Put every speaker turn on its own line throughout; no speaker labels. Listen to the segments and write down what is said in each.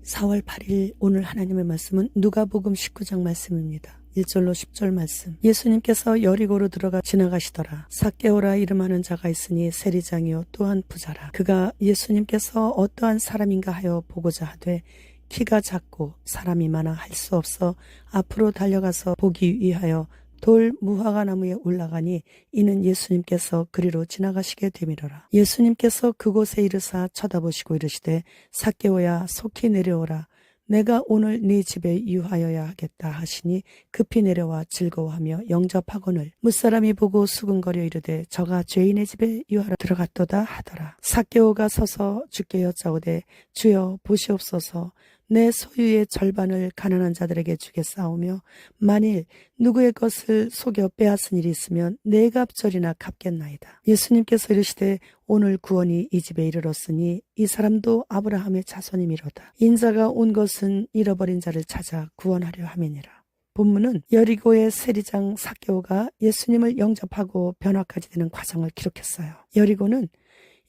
4월 8일 오늘 하나님의 말씀은 누가복음 19장 말씀입니다. 1절로 10절 말씀. 예수님께서 여리고로 들어가 지나가시더라. 삭개오라 이름하는 자가 있으니 세리장이요 또한 부자라. 그가 예수님께서 어떠한 사람인가 하여 보고자 하되 키가 작고 사람이 많아 할 수 없어 앞으로 달려가서 보기 위하여 돌 무화과 나무에 올라가니 이는 예수님께서 그리로 지나가시게 되밀어라. 예수님께서 그곳에 이르사 쳐다보시고 이르시되 삭개오야 속히 내려오라. 내가 오늘 네 집에 유하여야 하겠다 하시니 급히 내려와 즐거워하며 영접하거늘 무사람이 보고 수근거려 이르되 저가 죄인의 집에 유하러 들어갔도다 하더라. 삭개오가 서서 주께 여짜오되 주여 보시옵소서. 내 소유의 절반을 가난한 자들에게 주겠사오며 만일 누구의 것을 속여 빼앗은 일이 있으면 네 갑절이나 갚겠나이다. 예수님께서 이르시되 오늘 구원이 이 집에 이르렀으니 이 사람도 아브라함의 자손이미로다. 인자가 온 것은 잃어버린 자를 찾아 구원하려 함이니라. 본문은 여리고의 세리장 삭개오가 예수님을 영접하고 변화까지 되는 과정을 기록했어요. 여리고는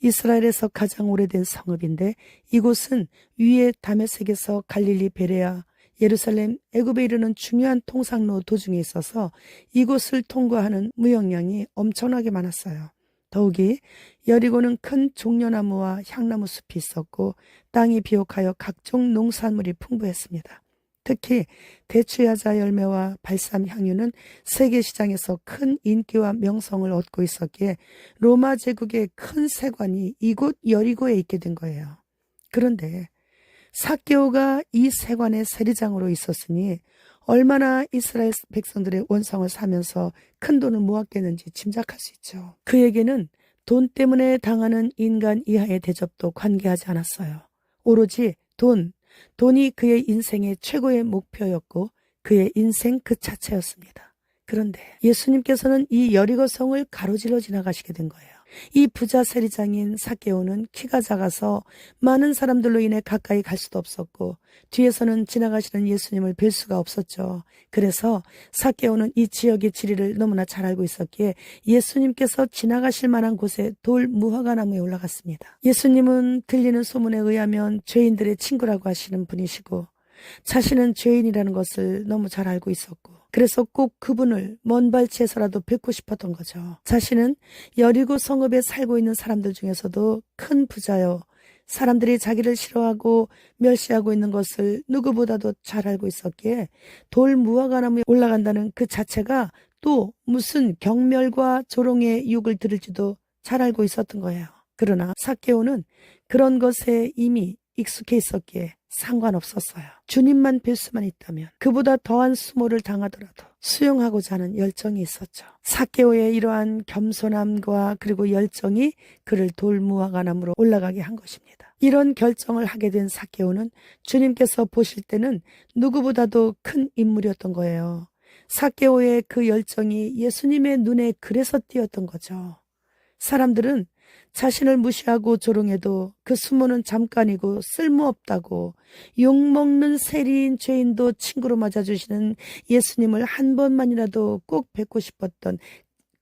이스라엘에서 가장 오래된 성읍인데 이곳은 위에 다메섹에서 갈릴리 베레아 예루살렘 애굽에 이르는 중요한 통상로 도중에 있어서 이곳을 통과하는 무역량이 엄청나게 많았어요. 더욱이 여리고는 큰 종려나무와 향나무 숲이 있었고 땅이 비옥하여 각종 농산물이 풍부했습니다. 특히 대추야자 열매와 발삼 향유는 세계 시장에서 큰 인기와 명성을 얻고 있었기에 로마 제국의 큰 세관이 이곳 여리고에 있게 된 거예요. 그런데 삭개오가 이 세관의 세리장으로 있었으니 얼마나 이스라엘 백성들의 원성을 사면서 큰 돈을 모았겠는지 짐작할 수 있죠. 그에게는 돈 때문에 당하는 인간 이하의 대접도 관계하지 않았어요. 오로지 돈이 그의 인생의 최고의 목표였고 그의 인생 그 자체였습니다. 그런데 예수님께서는 이 여리고성을 가로질러 지나가시게 된 거예요. 이 부자 세리장인 삭개오는 키가 작아서 많은 사람들로 인해 가까이 갈 수도 없었고 뒤에서는 지나가시는 예수님을 뵐 수가 없었죠. 그래서 삭개오는 이 지역의 지리를 너무나 잘 알고 있었기에 예수님께서 지나가실 만한 곳에 돌 무화과 나무에 올라갔습니다. 예수님은 들리는 소문에 의하면 죄인들의 친구라고 하시는 분이시고 자신은 죄인이라는 것을 너무 잘 알고 있었고 그래서 꼭 그분을 먼 발치에서라도 뵙고 싶었던 거죠. 자신은 여리고 성읍에 살고 있는 사람들 중에서도 큰 부자요. 사람들이 자기를 싫어하고 멸시하고 있는 것을 누구보다도 잘 알고 있었기에 돌 무화과 나무에 올라간다는 그 자체가 또 무슨 경멸과 조롱의 유혹을 들을지도 잘 알고 있었던 거예요. 그러나 삭개오는 그런 것에 이미 익숙해 있었기에 상관없었어요. 주님만 뵐 수만 있다면 그보다 더한 수모를 당하더라도 수용하고자 하는 열정이 있었죠. 삭개오의 이러한 겸손함과 그리고 열정이 그를 돌 무화과 나무로 올라가게 한 것입니다. 이런 결정을 하게 된 삭개오는 주님께서 보실 때는 누구보다도 큰 인물이었던 거예요. 삭개오의 그 열정이 예수님의 눈에 그래서 띄었던 거죠. 사람들은 자신을 무시하고 조롱해도 그 수모는 잠깐이고 쓸모없다고 욕먹는 세리인 죄인도 친구로 맞아주시는 예수님을 한 번만이라도 꼭 뵙고 싶었던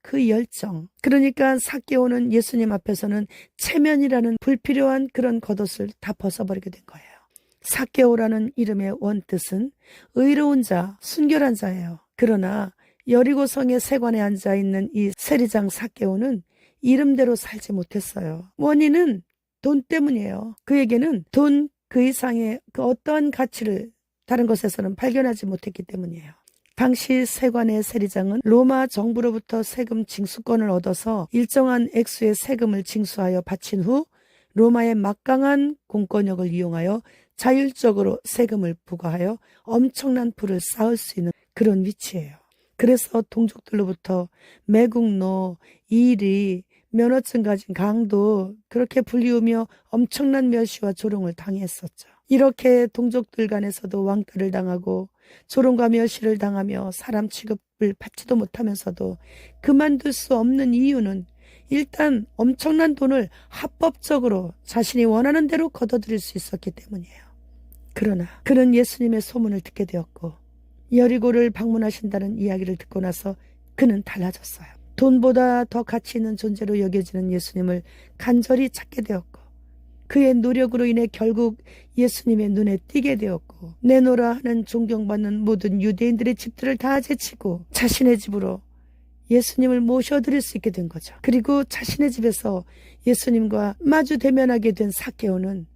그 열정. 그러니까 삭개오는 예수님 앞에서는 체면이라는 불필요한 그런 겉옷을 다 벗어버리게 된 거예요. 삭개오라는 이름의 원뜻은 의로운 자, 순결한 자예요. 그러나 여리고성의 세관에 앉아있는 이 세리장 삭개오는 이름대로 살지 못했어요. 원인은 돈 때문이에요. 그에게는 돈 그 이상의 그 어떠한 가치를 다른 것에서는 발견하지 못했기 때문이에요. 당시 세관의 세리장은 로마 정부로부터 세금 징수권을 얻어서 일정한 액수의 세금을 징수하여 바친 후 로마의 막강한 공권력을 이용하여 자율적으로 세금을 부과하여 엄청난 부를 쌓을 수 있는 그런 위치예요. 그래서 동족들로부터 매국노, 이리, 면허증 가진 강도 그렇게 불리우며 엄청난 멸시와 조롱을 당했었죠. 이렇게 동족들 간에서도 왕따를 당하고 조롱과 멸시를 당하며 사람 취급을 받지도 못하면서도 그만둘 수 없는 이유는 일단 엄청난 돈을 합법적으로 자신이 원하는 대로 걷어들일 수 있었기 때문이에요. 그러나 그는 예수님의 소문을 듣게 되었고 여리고를 방문하신다는 이야기를 듣고 나서 그는 달라졌어요. 돈보다 더 가치 있는 존재로 여겨지는 예수님을 간절히 찾게 되었고 그의 노력으로 인해 결국 예수님의 눈에 띄게 되었고, 내노라 하는 존경받는 모든 유대인들의 집들을 다 제치고 자신의 집으로 예수님을 모셔드릴 수 있게 된 거죠. 그리고 자신의 집에서 예수님과 마주 대면하게 된 삭개오는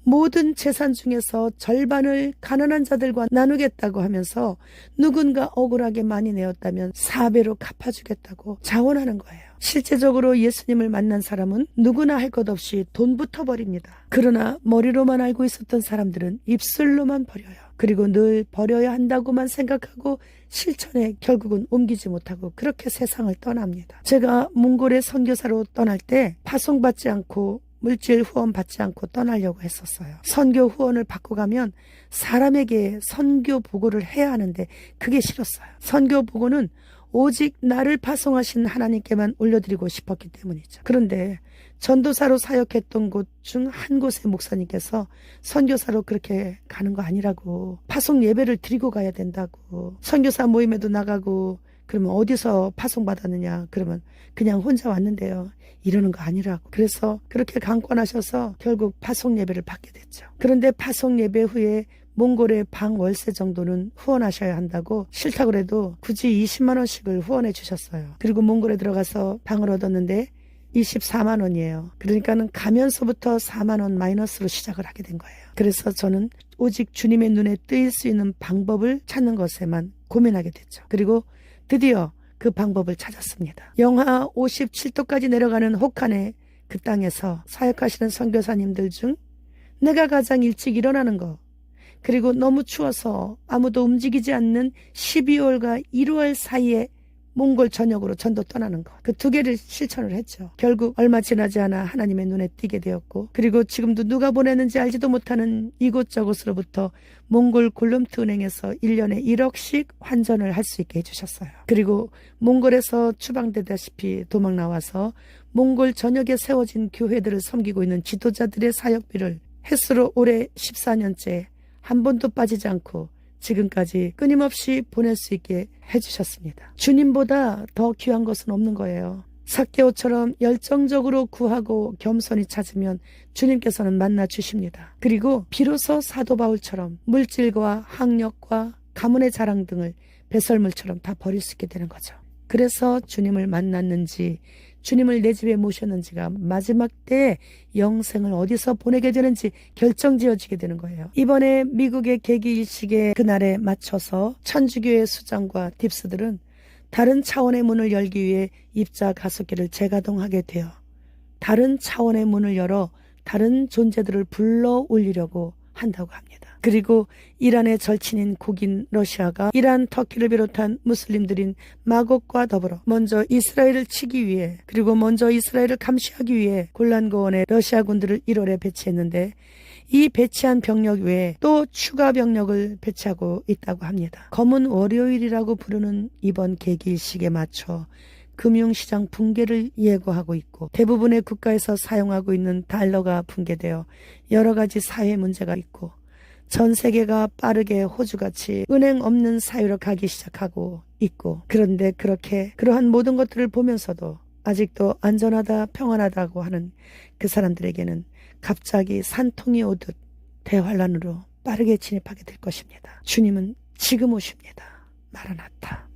모든 재산 중에서 절반을 가난한 자들과 나누겠다고 하면서 누군가 억울하게 많이 내었다면 4배로 갚아주겠다고 자원하는 거예요. 실제적으로 예수님을 만난 사람은 누구나 할 것 없이 돈부터 버립니다. 그러나 머리로만 알고 있었던 사람들은 입술로만 버려요. 그리고 늘 버려야 한다고만 생각하고 실천에 결국은 옮기지 못하고 그렇게 세상을 떠납니다. 제가 몽골의 선교사로 떠날 때 파송받지 않고 물질 후원 받지 않고 떠나려고 했었어요. 선교 후원을 받고 가면 사람에게 선교 보고를 해야 하는데 그게 싫었어요. 선교 보고는 오직 나를 파송하신 하나님께만 올려드리고 싶었기 때문이죠. 그런데 전도사로 사역했던 곳 중 한 곳의 목사님께서 선교사로 그렇게 가는 거 아니라고, 파송 예배를 드리고 가야 된다고, 선교사 모임에도 나가고, 그러면 어디서 파송받았느냐, 그러면 그냥 혼자 왔는데요, 이러는 거 아니라고. 그래서 그렇게 강권하셔서 결국 파송 예배를 받게 됐죠. 그런데 파송 예배 후에 몽골의 방 월세 정도는 후원하셔야 한다고, 싫다고 그래도 굳이 20만 원씩을 후원해 주셨어요. 그리고 몽골에 들어가서 방을 얻었는데 24만 원이에요. 그러니까는 가면서부터 4만 원 마이너스로 시작을 하게 된 거예요. 그래서 저는 오직 주님의 눈에 뜨일 수 있는 방법을 찾는 것에만 고민하게 됐죠. 그리고 드디어 그 방법을 찾았습니다. 영하 57도까지 내려가는 혹한의 그 땅에서 사역하시는 선교사님들 중 내가 가장 일찍 일어나는 거, 그리고 너무 추워서 아무도 움직이지 않는 12월과 1월 사이에 몽골 전역으로 전도 떠나는 것, 그 두 개를 실천을 했죠. 결국 얼마 지나지 않아 하나님의 눈에 띄게 되었고, 그리고 지금도 누가 보내는지 알지도 못하는 이곳저곳으로부터 몽골 골룸트 은행에서 1년에 1억씩 환전을 할 수 있게 해주셨어요. 그리고 몽골에서 추방되다시피 도망 나와서 몽골 전역에 세워진 교회들을 섬기고 있는 지도자들의 사역비를 횟수로 올해 14년째 한 번도 빠지지 않고 지금까지 끊임없이 보낼 수 있게 해주셨습니다. 주님보다 더 귀한 것은 없는 거예요. 삭개오처럼 열정적으로 구하고 겸손히 찾으면 주님께서는 만나 주십니다. 그리고 비로소 사도 바울처럼 물질과 학력과 가문의 자랑 등을 배설물처럼 다 버릴 수 있게 되는 거죠. 그래서 주님을 만났는지, 주님을 내 집에 모셨는지가 마지막 때에 영생을 어디서 보내게 되는지 결정지어지게 되는 거예요. 이번에 미국의 개기일식의 그날에 맞춰서 천주교의 수장과 딥스들은 다른 차원의 문을 열기 위해 입자 가속기를 재가동하게 되어 다른 차원의 문을 열어 다른 존재들을 불러 올리려고 한다고 합니다. 그리고 이란의 절친인 국인 러시아가 이란, 터키를 비롯한 무슬림들인 마곡과 더불어 먼저 이스라엘을 치기 위해, 그리고 먼저 이스라엘을 감시하기 위해 골란고원에 러시아 군들을 1월에 배치했는데, 이 배치한 병력 외에 또 추가 병력을 배치하고 있다고 합니다. 검은 월요일이라고 부르는 이번 개기일식에 맞춰 금융시장 붕괴를 예고하고 있고, 대부분의 국가에서 사용하고 있는 달러가 붕괴되어 여러 가지 사회 문제가 있고, 전 세계가 빠르게 호주같이 은행 없는 사회로 가기 시작하고 있고, 그런데 그러한 모든 것들을 보면서도 아직도 안전하다, 평안하다고 하는 그 사람들에게는 갑자기 산통이 오듯 대환란으로 빠르게 진입하게 될 것입니다. 주님은 지금 오십니다. 마라나타.